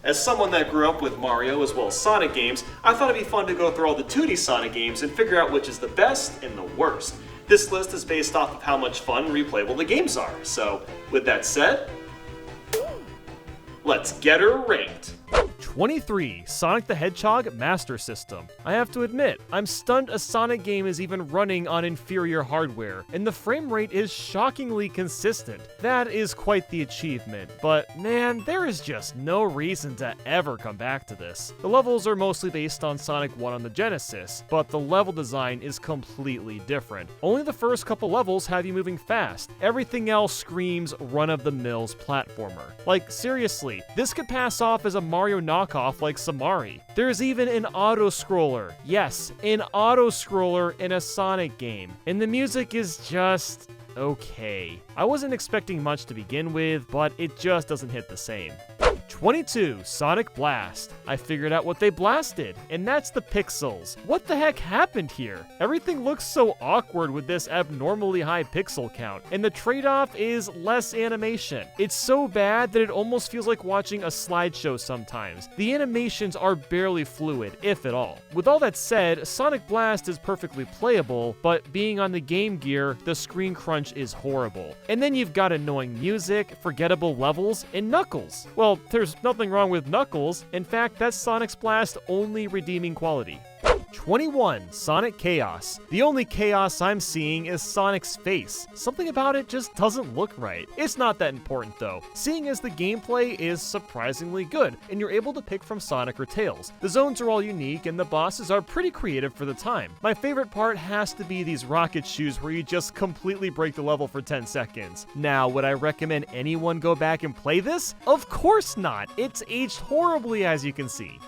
As someone that grew up with Mario as well as Sonic games, I thought it'd be fun to go through all the 2D Sonic games and figure out which is the best and the worst. This list is based off of how much fun and replayable the games are, so with that said, let's get her ranked. 23. Sonic the Hedgehog Master System. I have to admit, I'm stunned a Sonic game is even running on inferior hardware, and the frame rate is shockingly consistent. That is quite the achievement, but man, there is just no reason to ever come back to this. The levels are mostly based on Sonic 1 on the Genesis, but the level design is completely different. Only the first couple levels have you moving fast. Everything else screams run-of-the-mills platformer. Like, seriously, this could pass off as a Mario knockoff like Samari. There's even an auto-scroller. Yes, an auto-scroller in a Sonic game. And the music is just okay. I wasn't expecting much to begin with, but it just doesn't hit the same. 22. Sonic Blast. I figured out what they blasted, and that's the pixels. What the heck happened here? Everything looks so awkward with this abnormally high pixel count, and the trade-off is less animation. It's so bad that it almost feels like watching a slideshow sometimes. The animations are barely fluid, if at all. With all that said, Sonic Blast is perfectly playable, but being on the Game Gear, the screen crunch is horrible. And then you've got annoying music, forgettable levels, and Knuckles. Well, there's nothing wrong with Knuckles. In fact, that's Sonic's Blast's only redeeming quality. 21. Sonic Chaos. The only chaos I'm seeing is Sonic's face. Something about it just doesn't look right. It's not that important though, seeing as the gameplay is surprisingly good, and you're able to pick from Sonic or Tails. The zones are all unique, and the bosses are pretty creative for the time. My favorite part has to be these rocket shoes where you just completely break the level for 10 seconds. Now, would I recommend anyone go back and play this? Of course not! It's aged horribly, as you can see.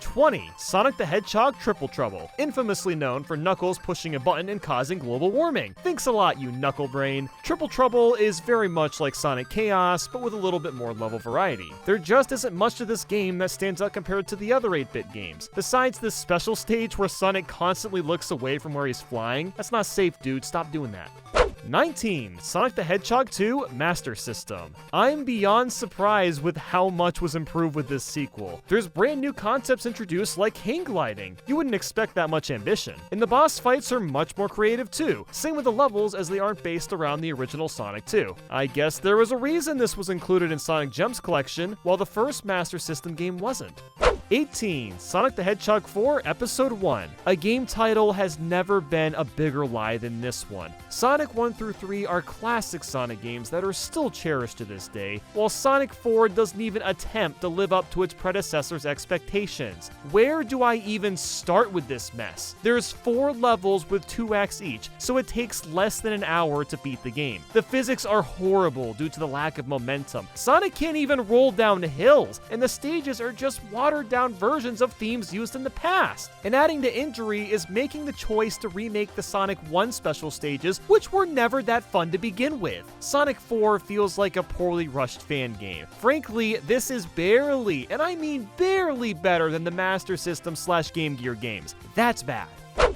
20. Sonic the Hedgehog Triple Trouble. Infamously known for Knuckles pushing a button and causing global warming. Thanks a lot, you knuckle brain. Triple Trouble is very much like Sonic Chaos, but with a little bit more level variety. There just isn't much to this game that stands out compared to the other 8-bit games. Besides this special stage where Sonic constantly looks away from where he's flying. That's not safe, dude. Stop doing that. 19. Sonic the Hedgehog 2 Master System. I'm beyond surprised with how much was improved with this sequel. There's brand new concepts introduced like hang gliding. You wouldn't expect that much ambition. And the boss fights are much more creative too. Same with the levels, as they aren't based around the original Sonic 2. I guess there was a reason this was included in Sonic Gems collection, while the first Master System game wasn't. 18. Sonic the Hedgehog 4 Episode 1. A game title has never been a bigger lie than this one. Sonic 1 through 3 are classic Sonic games that are still cherished to this day, while Sonic 4 doesn't even attempt to live up to its predecessor's expectations. Where do I even start with this mess? There's 4 levels with 2 acts each, so it takes less than an hour to beat the game. The physics are horrible due to the lack of momentum. Sonic can't even roll down hills, and the stages are just watered down versions of themes used in the past. And adding to injury is making the choice to remake the Sonic 1 special stages, which were never that fun to begin with. Sonic 4 feels like a poorly rushed fan game. Frankly, this is barely, and I mean barely, better than the Master System / Game Gear games. That's bad.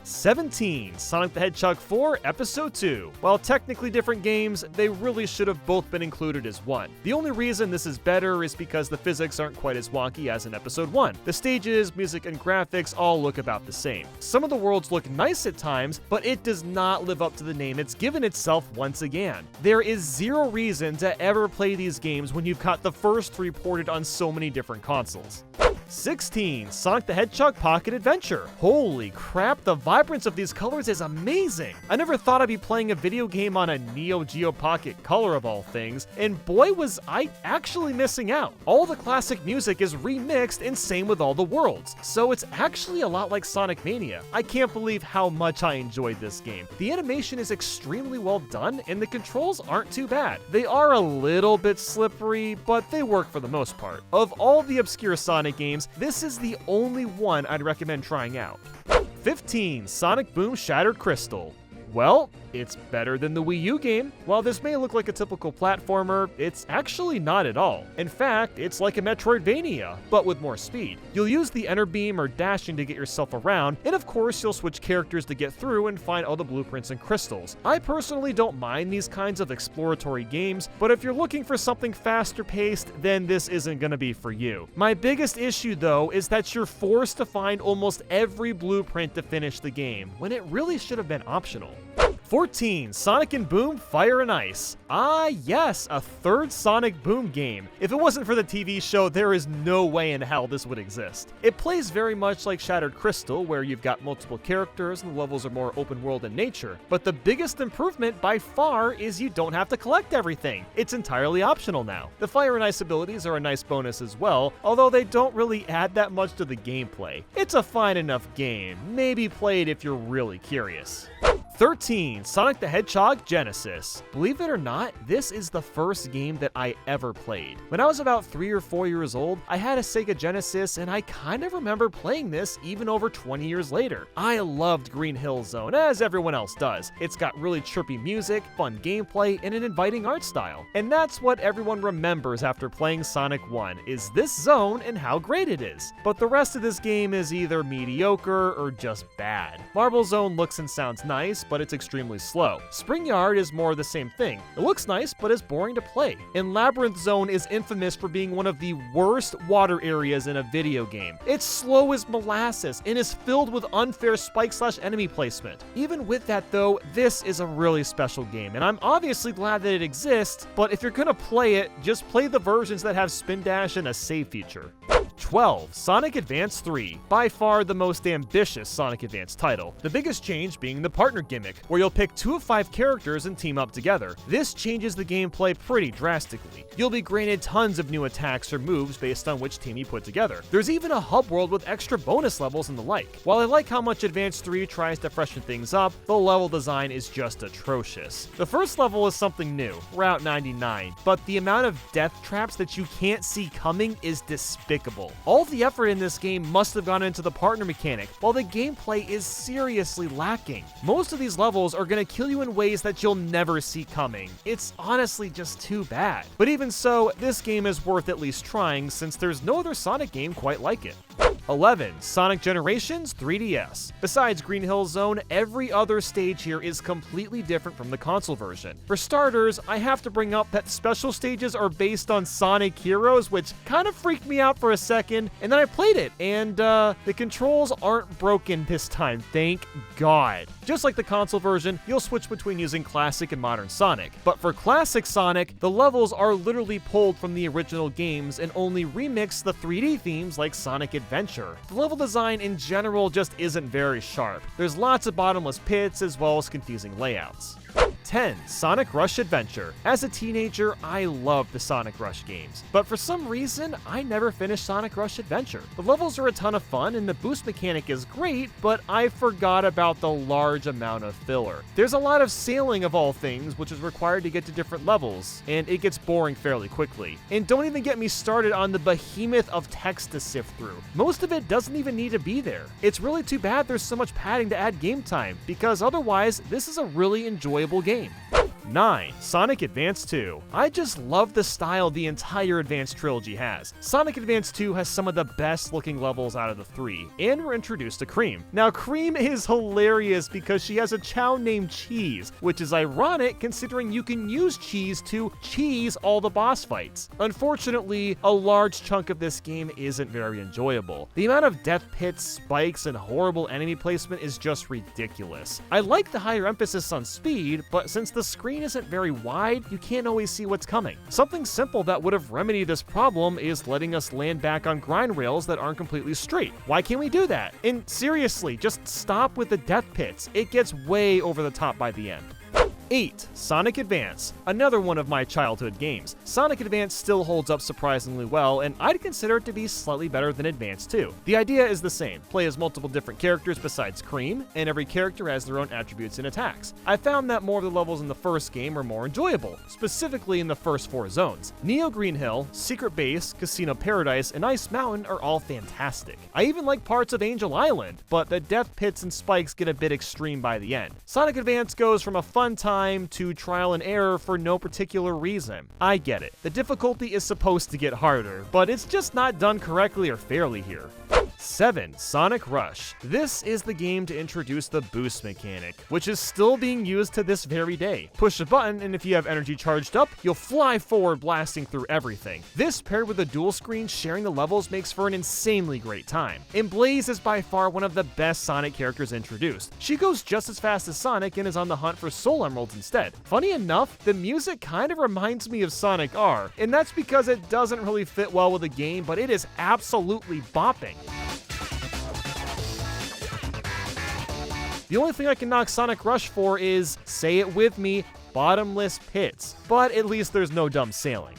17. Sonic the Hedgehog 4 Episode 2. While technically different games, they really should have both been included as one. The only reason this is better is because the physics aren't quite as wonky as in Episode 1. The stages, music, and graphics all look about the same. Some of the worlds look nice at times, but it does not live up to the name it's given itself once again. There is zero reason to ever play these games when you've got the first 3 ported on so many different consoles. 16. Sonic the Hedgehog Pocket Adventure. Holy crap, the vibrance of these colors is amazing. I never thought I'd be playing a video game on a Neo Geo Pocket Color of all things, and boy was I actually missing out. All the classic music is remixed, and same with all the worlds, so it's actually a lot like Sonic Mania. I can't believe how much I enjoyed this game. The animation is extremely well done, and the controls aren't too bad. They are a little bit slippery, but they work for the most part. Of all the obscure Sonic games, this is the only one I'd recommend trying out. 15. Sonic Boom Shattered Crystal. Well, it's better than the Wii U game. While this may look like a typical platformer, it's actually not at all. In fact, it's like a Metroidvania, but with more speed. You'll use the enter beam or dashing to get yourself around, and of course you'll switch characters to get through and find all the blueprints and crystals. I personally don't mind these kinds of exploratory games, but if you're looking for something faster paced, then this isn't gonna be for you. My biggest issue though is that you're forced to find almost every blueprint to finish the game, when it really should have been optional. 14. Sonic and Boom Fire and Ice. Ah yes, a third Sonic Boom game. If it wasn't for the TV show, there is no way in hell this would exist. It plays very much like Shattered Crystal, where you've got multiple characters and the levels are more open world in nature, but the biggest improvement by far is you don't have to collect everything. It's entirely optional now. The Fire and Ice abilities are a nice bonus as well, although they don't really add that much to the gameplay. It's a fine enough game, maybe play it if you're really curious. 13. Sonic the Hedgehog Genesis. Believe it or not, this is the first game that I ever played. When I was about 3 or 4 years old, I had a Sega Genesis and I kind of remember playing this even over 20 years later. I loved Green Hill Zone, as everyone else does. It's got really chirpy music, fun gameplay, and an inviting art style. And that's what everyone remembers after playing Sonic 1, is this zone and how great it is. But the rest of this game is either mediocre or just bad. Marble Zone looks and sounds nice, but it's extremely slow. Spring Yard is more the same thing. It looks nice, but is boring to play. And Labyrinth Zone is infamous for being one of the worst water areas in a video game. It's slow as molasses and is filled with unfair spike/enemy placement. Even with that though, this is a really special game, and I'm obviously glad that it exists, but if you're gonna play it, just play the versions that have spin dash and a save feature. 12. Sonic Advance 3. By far the most ambitious Sonic Advance title. The biggest change being the partner gimmick, where you'll pick 2 of 5 characters and team up together. This changes the gameplay pretty drastically. You'll be granted tons of new attacks or moves based on which team you put together. There's even a hub world with extra bonus levels and the like. While I like how much Advance 3 tries to freshen things up, the level design is just atrocious. The first level is something new, Route 99, but the amount of death traps that you can't see coming is despicable. All the effort in this game must have gone into the partner mechanic, while the gameplay is seriously lacking. Most of these levels are gonna kill you in ways that you'll never see coming. It's honestly just too bad. But even so, this game is worth at least trying, since there's no other Sonic game quite like it. 11. Sonic Generations 3DS. Besides Green Hill Zone, every other stage here is completely different from the console version. For starters, I have to bring up that special stages are based on Sonic Heroes, which kind of freaked me out for a second, and then I played it, and the controls aren't broken this time, thank God. Just like the console version, you'll switch between using Classic and Modern Sonic, but for Classic Sonic, the levels are literally pulled from the original games and only remix the 3D themes like Sonic Adventure. The level design in general just isn't very sharp. There's lots of bottomless pits as well as confusing layouts. 10. Sonic Rush Adventure. As a teenager, I loved the Sonic Rush games, but for some reason, I never finished Sonic Rush Adventure. The levels are a ton of fun and the boost mechanic is great, but I forgot about the large amount of filler. There's a lot of sailing of all things, which is required to get to different levels, and it gets boring fairly quickly. And don't even get me started on the behemoth of text to sift through. Most of it doesn't even need to be there. It's really too bad there's so much padding to add game time, because otherwise, this is a really enjoyable game. 9. Sonic Advance 2. I just love the style the entire Advance trilogy has. Sonic Advance 2 has some of the best looking levels out of the 3, and we're introduced to Cream. Now, Cream is hilarious because she has a chow named Cheese, which is ironic considering you can use cheese to cheese all the boss fights. Unfortunately, a large chunk of this game isn't very enjoyable. The amount of death pits, spikes, and horrible enemy placement is just ridiculous. I like the higher emphasis on speed, but since the screen isn't very wide, you can't always see what's coming. Something simple that would have remedied this problem is letting us land back on grind rails that aren't completely straight. Why can't we do that? And seriously, just stop with the death pits. It gets way over the top by the end. 8. Sonic Advance, another one of my childhood games. Sonic Advance still holds up surprisingly well, and I'd consider it to be slightly better than Advance 2. The idea is the same, play as multiple different characters besides Cream, and every character has their own attributes and attacks. I found that more of the levels in the first game were more enjoyable, specifically in the first 4 zones. Neo Green Hill, Secret Base, Casino Paradise, and Ice Mountain are all fantastic. I even like parts of Angel Island, but the death pits and spikes get a bit extreme by the end. Sonic Advance goes from a fun time to trial and error for no particular reason. I get it. The difficulty is supposed to get harder, but it's just not done correctly or fairly here. 7. Sonic Rush. This is the game to introduce the boost mechanic, which is still being used to this very day. Push a button, and if you have energy charged up, you'll fly forward blasting through everything. This, paired with a dual screen sharing the levels, makes for an insanely great time. And Blaze is by far one of the best Sonic characters introduced. She goes just as fast as Sonic and is on the hunt for Soul Emeralds instead. Funny enough, the music kind of reminds me of Sonic R, and that's because it doesn't really fit well with the game, but it is absolutely bopping. The only thing I can knock Sonic Rush for is, say it with me, bottomless pits. But at least there's no dumb sailing.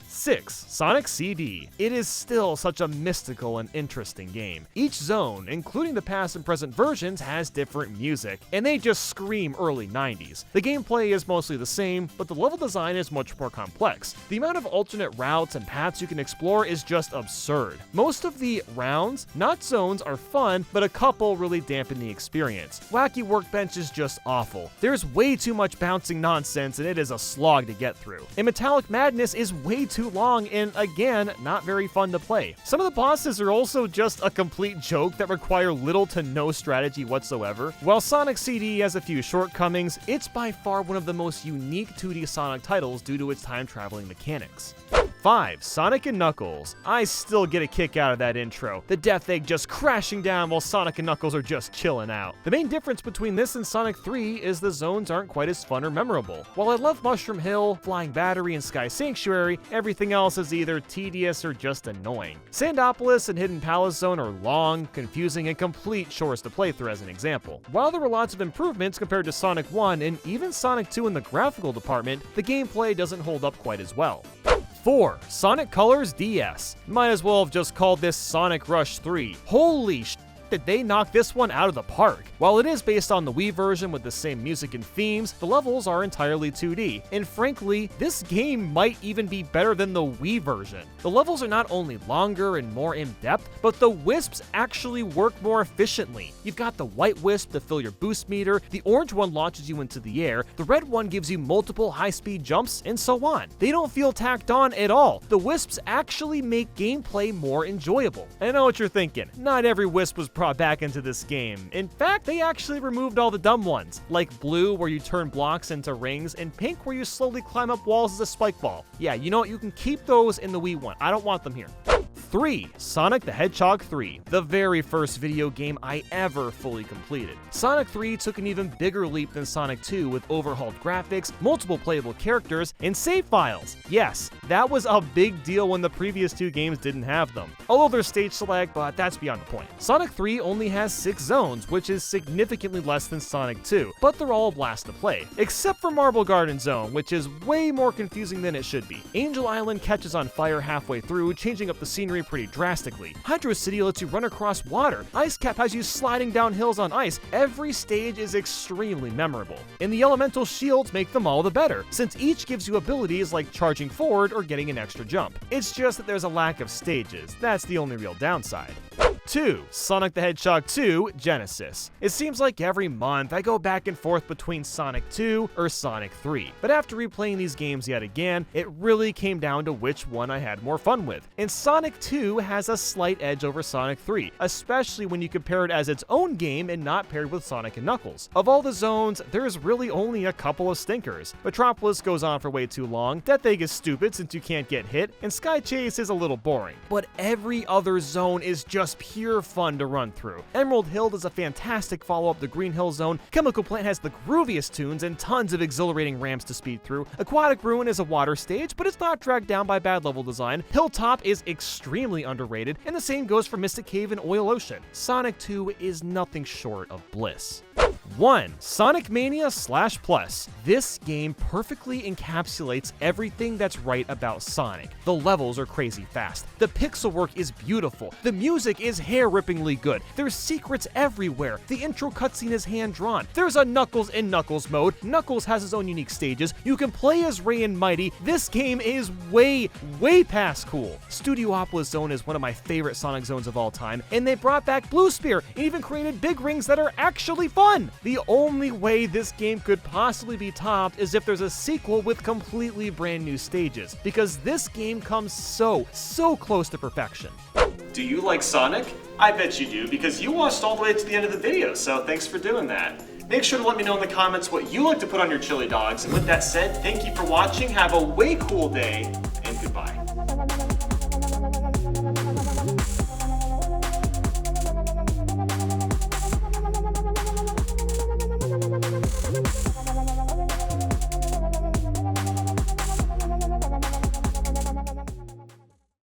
6. Sonic CD. It is still such a mystical and interesting game. Each zone, including the past and present versions, has different music, and they just scream early 90s. The gameplay is mostly the same, but the level design is much more complex. The amount of alternate routes and paths you can explore is just absurd. Most of the rounds, not zones, are fun, but a couple really dampen the experience. Wacky Workbench is just awful. There's way too much bouncing nonsense, and it is a slog to get through. And Metallic Madness is way too long and, again, not very fun to play. Some of the bosses are also just a complete joke that require little to no strategy whatsoever. While Sonic CD has a few shortcomings, it's by far one of the most unique 2D Sonic titles due to its time-traveling mechanics. 5. Sonic and Knuckles. I still get a kick out of that intro. The Death Egg just crashing down while Sonic and Knuckles are just chilling out. The main difference between this and Sonic 3 is the zones aren't quite as fun or memorable. While I love Mushroom Hill, Flying Battery, and Sky Sanctuary, everything else is either tedious or just annoying. Sandopolis and Hidden Palace Zone are long, confusing, and complete chores to play through as an example. While there were lots of improvements compared to Sonic 1 and even Sonic 2 in the graphical department, the gameplay doesn't hold up quite as well. 4. Sonic Colors DS. Might as well have just called this Sonic Rush 3. Holy sh*! Did they knock this one out of the park? While it is based on the Wii version with the same music and themes, the levels are entirely 2D, and frankly, this game might even be better than the Wii version. The levels are not only longer and more in-depth, but the wisps actually work more efficiently. You've got the white wisp to fill your boost meter, the orange one launches you into the air, the red one gives you multiple high-speed jumps, and so on. They don't feel tacked on at all. The wisps actually make gameplay more enjoyable. I know what you're thinking. Not every wisp was brought back into this game. In fact, they actually removed all the dumb ones, like blue where you turn blocks into rings, and pink where you slowly climb up walls as a spike ball. Yeah, you know what, you can keep those in the Wii one. I don't want them here. 3. Sonic the Hedgehog 3, the very first video game I ever fully completed. Sonic 3 took an even bigger leap than Sonic 2 with overhauled graphics, multiple playable characters, and save files. Yes, that was a big deal when the previous 2 games didn't have them. Although there's stage select, but that's beyond the point. Sonic 3 only has 6 zones, which is significantly less than Sonic 2, but they're all a blast to play. Except for Marble Garden Zone, which is way more confusing than it should be. Angel Island catches on fire halfway through, changing up the scenery pretty drastically. Hydro City lets you run across water. Ice Cap has you sliding down hills on ice. Every stage is extremely memorable. And the elemental shields make them all the better, since each gives you abilities like charging forward or getting an extra jump. It's just that there's a lack of stages. That's the only real downside. 2. Sonic the Hedgehog 2 Genesis. It seems like every month I go back and forth between Sonic 2 or Sonic 3, but after replaying these games yet again, it really came down to which one I had more fun with. And Sonic 2 has a slight edge over Sonic 3, especially when you compare it as its own game and not paired with Sonic and Knuckles. Of all the zones, there's really only a couple of stinkers. Metropolis goes on for way too long, Death Egg is stupid since you can't get hit, and Sky Chase is a little boring. But every other zone is just pure fun to run through. Emerald Hill does a fantastic follow-up to Green Hill Zone, Chemical Plant has the grooviest tunes and tons of exhilarating ramps to speed through, Aquatic Ruin is a water stage, but it's not dragged down by bad level design, Hilltop is extremely underrated, and the same goes for Mystic Cave and Oil Ocean. Sonic 2 is nothing short of bliss. 1. Sonic Mania / Plus. This game perfectly encapsulates everything that's right about Sonic. The levels are crazy fast. The pixel work is beautiful. The music is hair-rippingly good. There's secrets everywhere. The intro cutscene is hand-drawn. There's a Knuckles in Knuckles mode. Knuckles has his own unique stages. You can play as Ray and Mighty. This game is way past cool. Studio Opala's zone is one of my favorite Sonic zones of all time, and they brought back Blue Spear and even created big rings that are actually fun. The only way this game could possibly be topped is if there's a sequel with completely brand new stages, because this game comes so close to perfection. Do you like Sonic? I bet you do, because you watched all the way to the end of the video, so thanks for doing that. Make sure to let me know in the comments what you like to put on your chili dogs, and with that said, thank you for watching, have a way cool day,